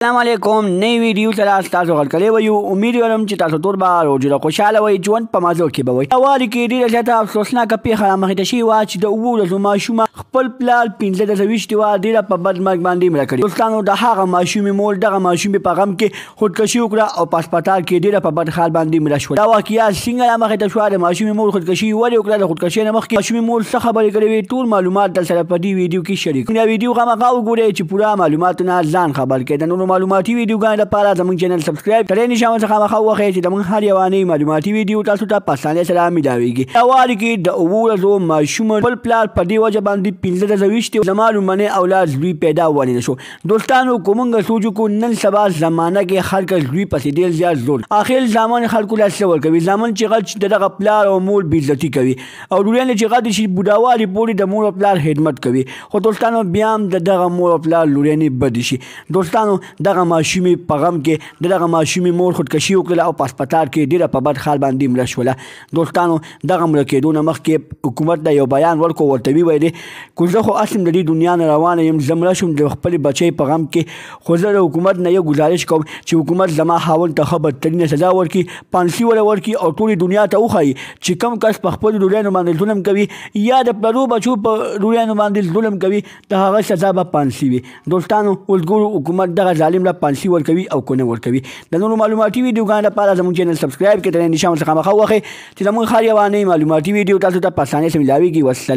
السلام علیکم نئی ویډیو سره تاسو غلطه وایو امید لرم چې تاسو ټول به روزه خوشاله وئ ژوند په مازو کې به وئ اول کې ډیره زیاته افسوسناکه پیښه رامخې ته شوې وه چې د 9 ورځو ماشوم خپل پلار 15 وه ډیره په بد مرګ باندې مړه کړې دوستانو د هغه ماشومې مور دغه ماشومې په غم کې خودکشي وکړه او په هسپتال کې ډیره په بد حال باندې مړه شوه دا واقعه څنګه رامخې ته شوه د ماشومې مور خودکشي ولې وکړه د خودکشي نه مخکې ماشومې مور څه خبرې کړې وې ټول معلومات درسره په دې ویډیو کې شریک دا ویډیو خامخا وګورئ چې پوره معلوماتونه ځان خبر کړئ د نورو معلوماتي ویډیوګانو لپاره زموږ چینل سبسکرایب کړئ نشان څخه خامخا وخی چې زموږ هر یوه نوې معلوماتي ویډیو تاسو ته په اسانۍ سره میلاویږي اول کې د 9 ورځو ماشوم خپل پلار په دې وجه باندې 15 زما لومړنی اولاد زوی پیدا ولې نه شو دوستانو که موږ سوچ وکړو نن سبا زمانه کې خلک زوی پسې ډېر زیات زور اخر زمان خلکو له څه ورکوي زامن چې غل چې دغه پلار او مور بېعزتي کوي او لوريانې چې غل شي بوډاوالي پورې د مور او پلار خدمت کوي خو دوستانو بیا هم د دغه مور او پلار لوريانې بدې شي دوستانو دغه ماشومې په غم کې دغه ماشومې مور خودکشي وکړله او په هسپتال کې ډېره په بد حال باندې مړه شوله دوستانو دغه مړه کېدو نه مخکې حکومت ته یو بیان ورکړو ورته ویلې خو زه خو اصل د دې دنیا نه روانه یم زه مړه شوم د خپلې بچۍ په غم کې خو زه د حکومت نه یو ګزارش کوم چې حکومت زما خاوند ته ښه بدترینه سزا ورکړي پانسي وله ورکړي او ټولې دنیا ته وښایي چې کوم کس په خپلو لوریانو باندې ظلم کوي یا د پلرو بچو په لوریانو باندې ظلم کوي د هغه سزا به پانسي وي دوستانو اوس ګورو حکومت دغه ظالم له پانسي ورکوي او که نه ورکوي د نورو معلوماتي ویډیوګانو لپاره زموږ چینل سبسکرایب کړئ د نشان څخه مخه وخی چې زموږ هر یوه نوې معلوماتي ویډیو تاسو ته په اسانۍ سره میلاویږي والسلام